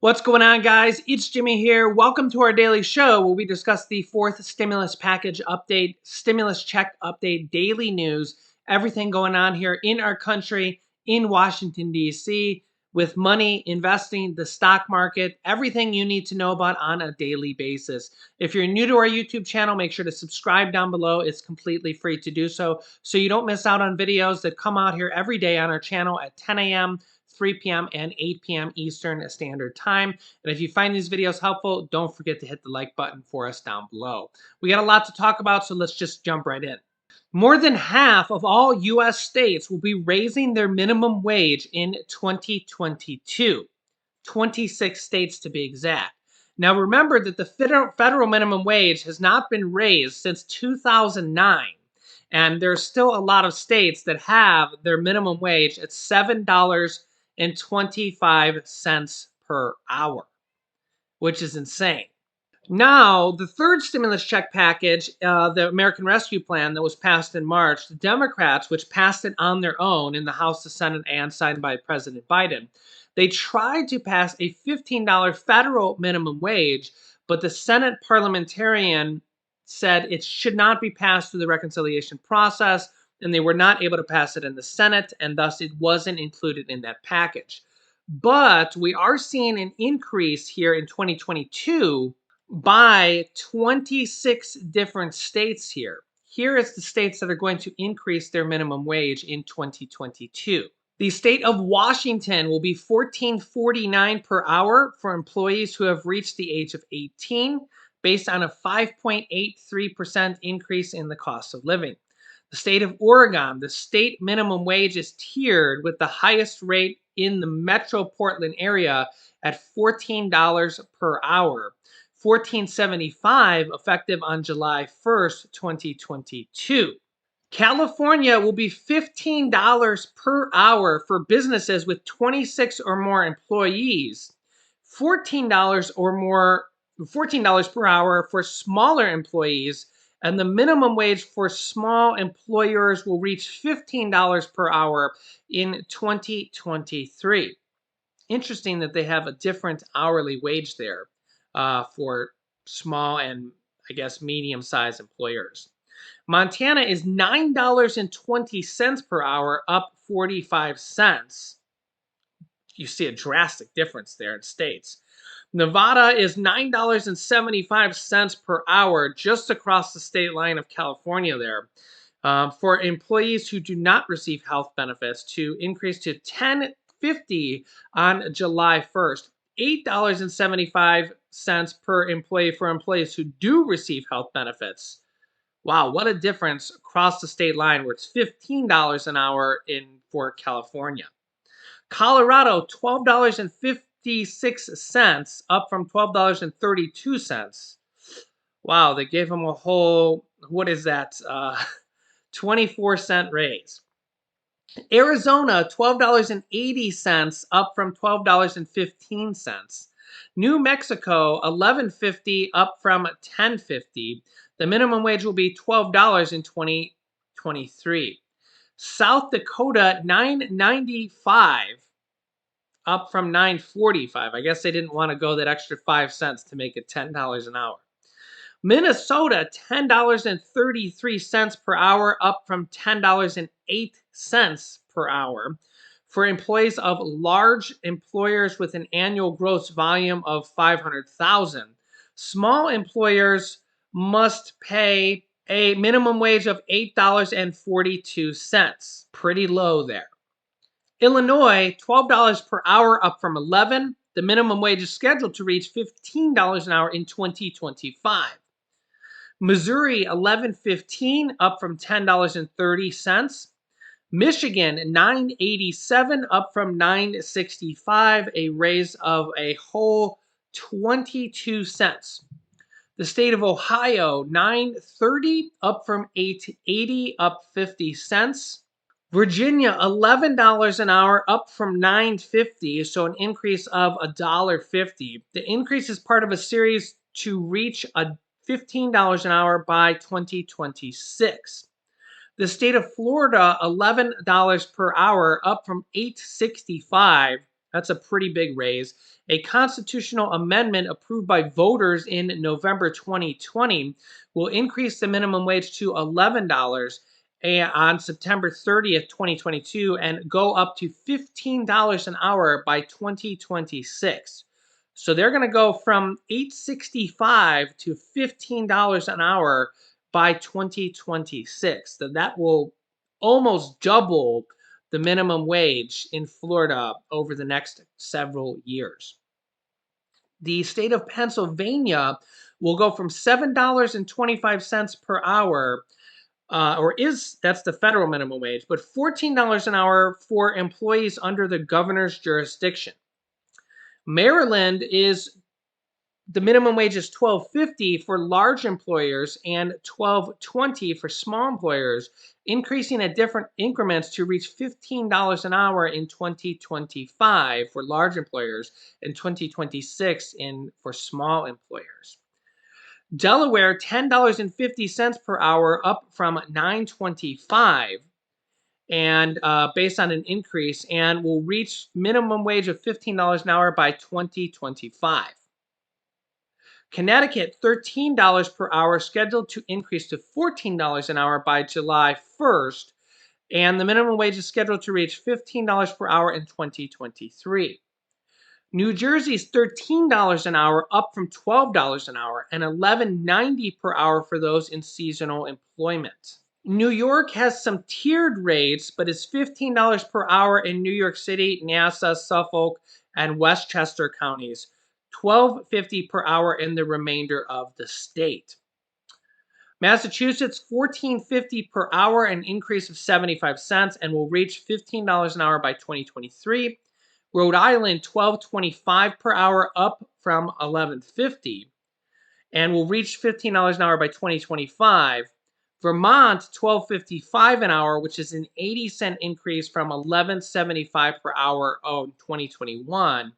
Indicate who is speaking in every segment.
Speaker 1: What's going on, guys? It's Jimmy here. Welcome to our daily show where we discuss the fourth stimulus package update, stimulus check update, daily news, everything going on here in our country, in Washington, D.C., with money, investing, the stock market, everything you need to know about on a daily basis. If you're new to our YouTube channel, make sure to subscribe down below. It's completely free to do so you don't miss out on videos that come out here every day on our channel at 10 a.m., 3 p.m. and 8 p.m. Eastern Standard Time. And if you find these videos helpful, don't forget to hit the like button for us down below. We got a lot to talk about, so let's just jump right in. More than half of all U.S. states will be raising their minimum wage in 2022. 26 states to be exact. Now remember that the federal minimum wage has not been raised since 2009. And there's still a lot of states that have their minimum wage at $7.25 per hour, which is insane. Now, the third stimulus check package, the American Rescue Plan that was passed in March, the Democrats, which passed it on their own in the House, the Senate, and signed by President Biden, they tried to pass a $15 federal minimum wage, but the Senate parliamentarian said it should not be passed through the reconciliation process, and they were not able to pass it in the Senate, and thus it wasn't included in that package. But we are seeing an increase here in 2022 by 26 different states here. Here is the states that are going to increase their minimum wage in 2022. The state of Washington will be $14.49 per hour for employees who have reached the age of 18, based on a 5.83% increase in the cost of living. The state of Oregon, the state minimum wage is tiered with the highest rate in the Metro Portland area at $14 per hour. $14.75 effective on July 1st, 2022. California will be $15 per hour for businesses with 26 or more employees, $14 per hour for smaller employees, and the minimum wage for small employers will reach $15 per hour in 2023. Interesting that they have a different hourly wage there for small and, I guess, medium-sized employers. Montana is $9.20 per hour, up 45 cents. You see a drastic difference there in states. Nevada is $9.75 per hour, just across the state line of California there. For employees who do not receive health benefits to increase to $10.50 on July 1st. $8.75 per employee for employees who do receive health benefits. Wow, what a difference across the state line where it's $15 an hour for California. Colorado, $12.56, up from $12.32. Wow, they gave them a whole, 24-cent raise. Arizona, $12.80, up from $12.15. New Mexico, $11.50, up from $10.50. The minimum wage will be $12 in 2023. South Dakota, $9.95, up from $9.45. I guess they didn't want to go that extra 5 cents to make it $10 an hour. Minnesota, $10.33 per hour, up from $10.08 per hour. For employees of large employers with an annual gross volume of 500,000, small employers must pay a minimum wage of $8.42. Pretty low there. Illinois, $12 per hour, up from $11. The minimum wage is scheduled to reach $15 an hour in 2025. Missouri, $11.15, up from $10.30. Michigan, $9.87, up from $9.65, a raise of a whole 22 cents. The state of Ohio, $9.30, up from $8.80, up 50 cents. Virginia, $11 an hour, up from $9.50, so an increase of $1.50. The increase is part of a series to reach $15 an hour by 2026. The state of Florida, $11 per hour, up from $8.65, That's a pretty big raise. A constitutional amendment approved by voters in November 2020 will increase the minimum wage to $11 on September 30th, 2022, and go up to $15 an hour by 2026. So they're going to go from $8.65 to $15 an hour by 2026. That will almost double the minimum wage in Florida over the next several years. The state of Pennsylvania will go from $7.25 per hour, that's the federal minimum wage, but $14 an hour for employees under the governor's jurisdiction. Maryland is the minimum wage is $12.50 for large employers and $12.20 for small employers, increasing at different increments to reach $15 an hour in 2025 for large employers and 2026 for small employers. Delaware, $10.50 per hour, up from $9.25, and based on an increase, and will reach minimum wage of $15 an hour by 2025. Connecticut, $13 per hour, scheduled to increase to $14 an hour by July 1st, and the minimum wage is scheduled to reach $15 per hour in 2023. New Jersey's $13 an hour, up from $12 an hour, and $11.90 per hour for those in seasonal employment. New York has some tiered rates, but is $15 per hour in New York City, Nassau, Suffolk, and Westchester counties. $12.50 per hour in the remainder of the state. Massachusetts, $14.50 per hour, an increase of 75 cents, and will reach $15 an hour by 2023. Rhode Island, $12.25 per hour, up from $11.50, and will reach $15 an hour by 2025. Vermont, $12.55 an hour, which is an 80-cent increase from $11.75 per hour in 2021.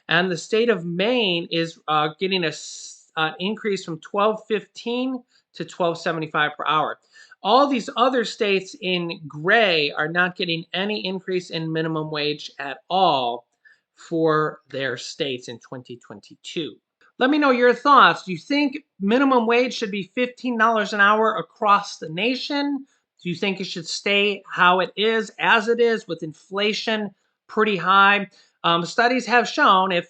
Speaker 1: And the state of Maine is getting an increase from $12.15 to $12.75 per hour. All these other states in gray are not getting any increase in minimum wage at all for their states in 2022. Let me know your thoughts. Do you think minimum wage should be $15 an hour across the nation? Do you think it should stay how it is, as it is, with inflation pretty high? Studies have shown if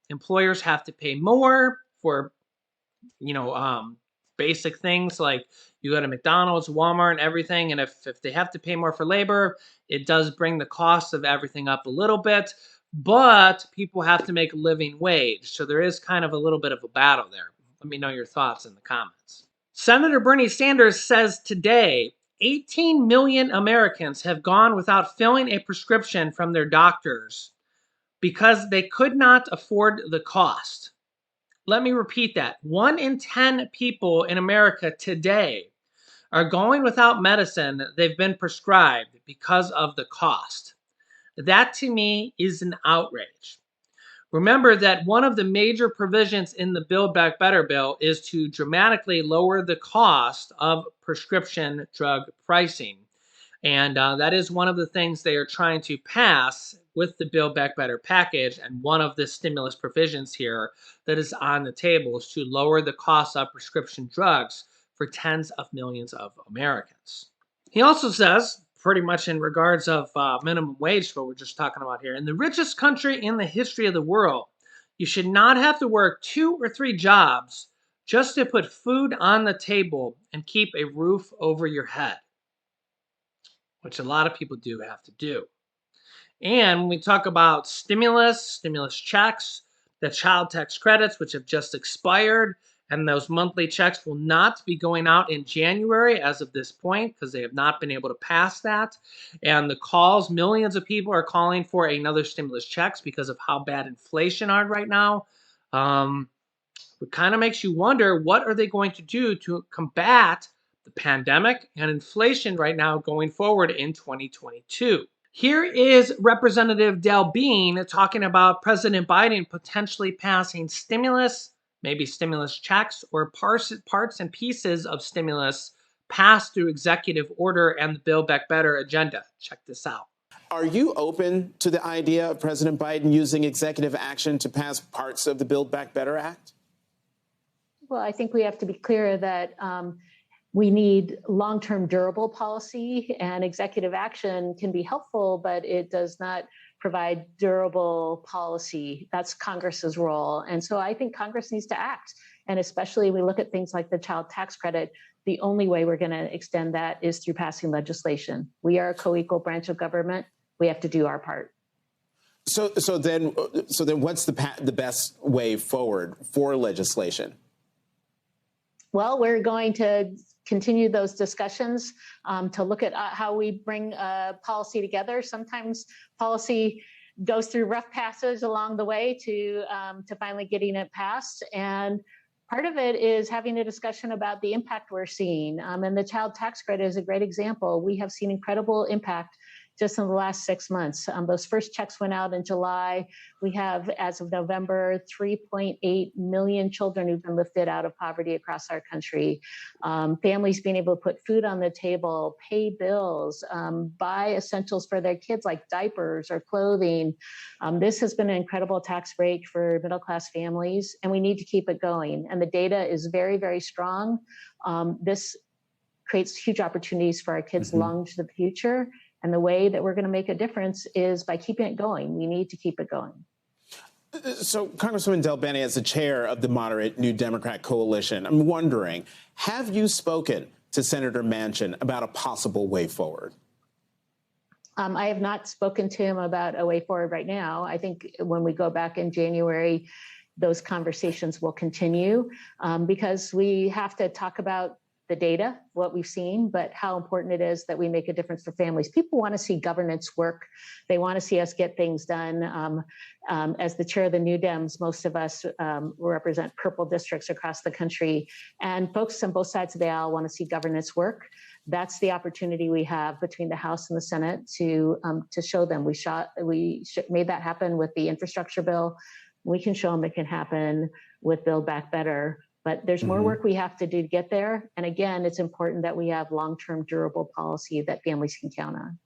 Speaker 1: employers have to pay more for, basic things like you go to McDonald's, Walmart, and everything, and if they have to pay more for labor, it does bring the cost of everything up a little bit. But people have to make a living wage. So there is kind of a little bit of a battle there. Let me know your thoughts in the comments. Senator Bernie Sanders says today 18 million Americans have gone without filling a prescription from their doctors because they could not afford the cost. Let me repeat that. 1 in 10 people in America today are going without medicine they've been prescribed because of the cost. That to me is an outrage. Remember that one of the major provisions in the Build Back Better bill is to dramatically lower the cost of prescription drug pricing. And that is one of the things they are trying to pass with the Build Back Better package. And one of the stimulus provisions here that is on the table is to lower the cost of prescription drugs for tens of millions of Americans. He also says, pretty much in regards of minimum wage, what we're just talking about here, in the richest country in the history of the world, you should not have to work 2 or 3 jobs just to put food on the table and keep a roof over your head, which a lot of people do have to do. And when we talk about stimulus checks, the child tax credits, which have just expired, and those monthly checks will not be going out in January as of this point because they have not been able to pass that. And the calls, millions of people are calling for another stimulus checks because of how bad inflation are right now. It kind of makes you wonder, what are they going to do to combat the pandemic and inflation right now going forward in 2022? Here is Representative Del Bean talking about President Biden potentially passing stimulus, maybe stimulus checks, or parts and pieces of stimulus passed through executive order and the Build Back Better agenda. Check this out.
Speaker 2: Are you open to the idea of President Biden using executive action to pass parts of the Build Back Better Act?
Speaker 3: Well, I think we have to be clear that we need long-term durable policy, and executive action can be helpful, but it does not provide durable policy. That's Congress's role. And so I think Congress needs to act. And especially we look at things like the child tax credit, the only way we're going to extend that is through passing legislation. We are a co-equal branch of government. We have to do our part.
Speaker 2: So then what's the best way forward for legislation?
Speaker 3: Well, we're going to continue those discussions to look at how we bring policy together. Sometimes policy goes through rough passages along the way to finally getting it passed. And part of it is having a discussion about the impact we're seeing. And the child tax credit is a great example. We have seen incredible impact just in the last 6 months. Those first checks went out in July. We have, as of November, 3.8 million children who've been lifted out of poverty across our country. Families being able to put food on the table, pay bills, buy essentials for their kids like diapers or clothing. This has been an incredible tax break for middle-class families, and we need to keep it going. And the data is very, very strong. This creates huge opportunities for our kids long into the future. And the way that we're going to make a difference is by keeping it going. We need to keep it going.
Speaker 2: So, Congresswoman Del Bene, as the chair of the moderate New Democrat coalition, I'm wondering, have you spoken to Senator Manchin about a possible way forward?
Speaker 3: I have not spoken to him about a way forward right now. I think when we go back in January, those conversations will continue because we have to talk about the data, what we've seen, but how important it is that we make a difference for families. People want to see governance work. They want to see us get things done. As the chair of the New Dems, most of us represent purple districts across the country, and folks on both sides of the aisle want to see governance work. That's the opportunity we have between the House and the Senate to show them. We made that happen with the infrastructure bill. We can show them it can happen with Build Back Better. But there's more work we have to do to get there. And again, it's important that we have long-term durable policy that families can count on.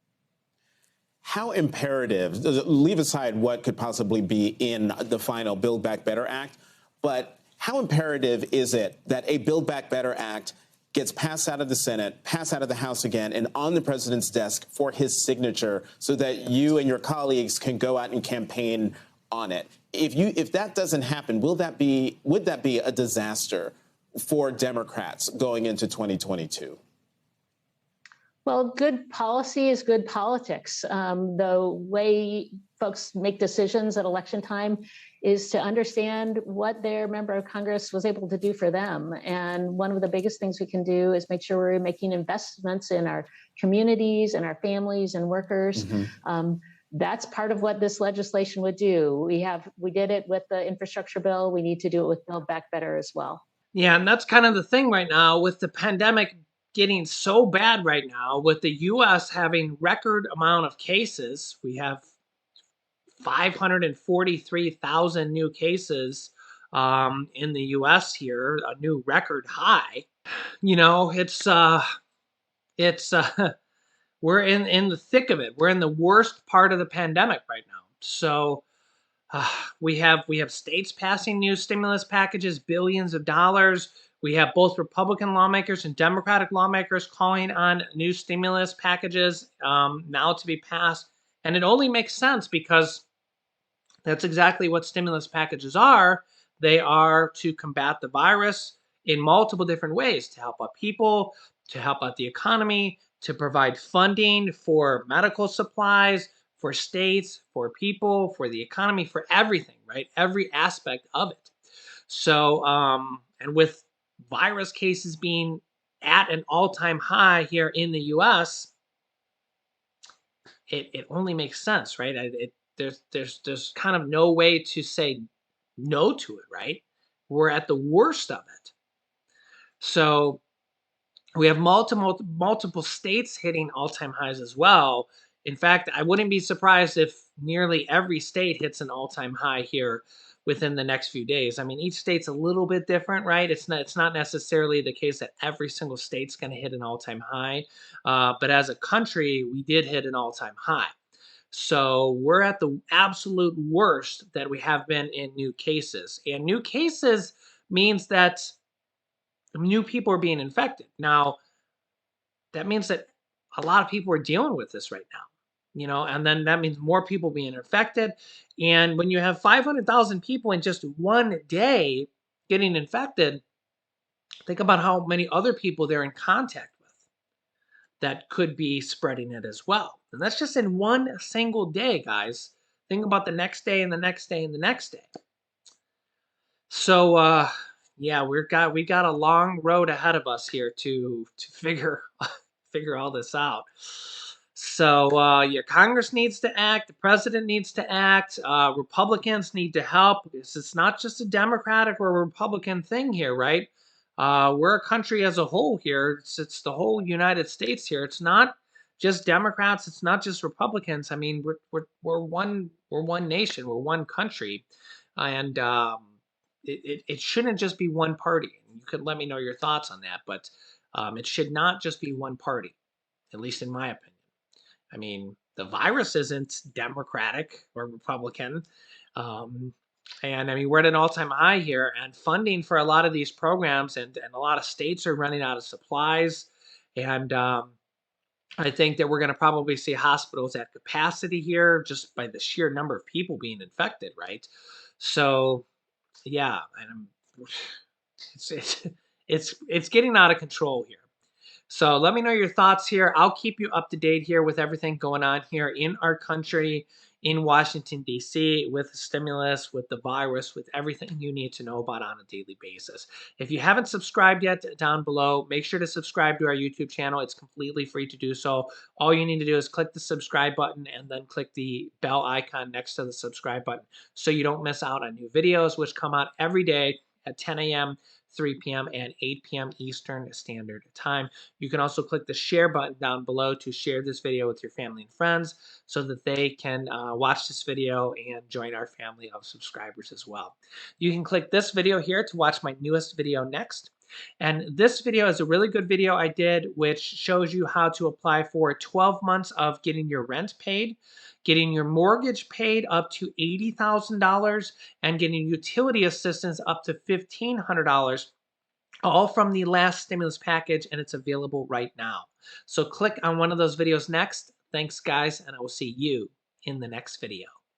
Speaker 2: How imperative, leave aside what could possibly be in the final Build Back Better Act, but how imperative is it that a Build Back Better Act gets passed out of the Senate, passed out of the House again, and on the president's desk for his signature so that you and your colleagues can go out and campaign on it? If that doesn't happen, would that be a disaster for Democrats going into 2022?
Speaker 3: Well, good policy is good politics. The way folks make decisions at election time is to understand what their member of Congress was able to do for them. And one of the biggest things we can do is make sure we're making investments in our communities and our families and workers. That's part of what this legislation would do. We did it with the infrastructure bill. We need to do it with Build Back Better as well.
Speaker 1: Yeah, and that's kind of the thing right now with the pandemic getting so bad right now, with the U.S. having record amount of cases. We have 543,000 new cases in the U.S. here, a new record high. You know, we're in the thick of it. We're in the worst part of the pandemic right now. So we have states passing new stimulus packages, billions of dollars. We have both Republican lawmakers and Democratic lawmakers calling on new stimulus packages now to be passed. And it only makes sense because that's exactly what stimulus packages are. They are to combat the virus in multiple different ways, to help out people, to help out the economy, to provide funding for medical supplies, for states, for people, for the economy, for everything, right? Every aspect of it. So, and with virus cases being at an all-time high here in the U.S., it only makes sense, right? There's kind of no way to say no to it, right? We're at the worst of it. So we have multiple states hitting all-time highs as well. In fact, I wouldn't be surprised if nearly every state hits an all-time high here within the next few days. I mean, each state's a little bit different, right? It's not necessarily the case that every single state's going to hit an all-time high. But as a country, we did hit an all-time high. So we're at the absolute worst that we have been in new cases. And new cases means that new people are being infected. Now, that means that a lot of people are dealing with this right now, and then that means more people being infected. And when you have 500,000 people in just one day getting infected, think about how many other people they're in contact with that could be spreading it as well. And that's just in one single day, guys. Think about the next day and the next day and the next day. So yeah, we got a long road ahead of us here to figure all this out. So your Congress needs to act, the president needs to act, Republicans need to help. It's not just a Democratic or a Republican thing here, right? We're a country as a whole here. It's the whole United States here. It's not just Democrats. It's not just Republicans. I mean, we're one nation. We're one country, and it shouldn't just be one party. You could let me know your thoughts on that, but it should not just be one party, at least in my opinion. I mean, the virus isn't Democratic or Republican. Um, and I mean, we're at an all time high here, and funding for a lot of these programs and a lot of states are running out of supplies. And I think that we're going to probably see hospitals at capacity here just by the sheer number of people being infected, right? So, yeah, and it's it's getting out of control here. So let me know your thoughts here. I'll keep you up to date here with everything going on here in our country, in Washington, D.C., with the stimulus, with the virus, with everything you need to know about on a daily basis. If you haven't subscribed yet, down below, make sure to subscribe to our YouTube channel. It's completely free to do so. All you need to do is click the subscribe button and then click the bell icon next to the subscribe button so you don't miss out on new videos, which come out every day at 10 a.m., 3 p.m., and 8 p.m. Eastern Standard Time. You can also click the share button down below to share this video with your family and friends so that they can watch this video and join our family of subscribers as well. You can click this video here to watch my newest video next. And this video is a really good video I did, which shows you how to apply for 12 months of getting your rent paid, getting your mortgage paid up to $80,000, and getting utility assistance up to $1,500, all from the last stimulus package, and it's available right now. So click on one of those videos next. Thanks, guys, and I will see you in the next video.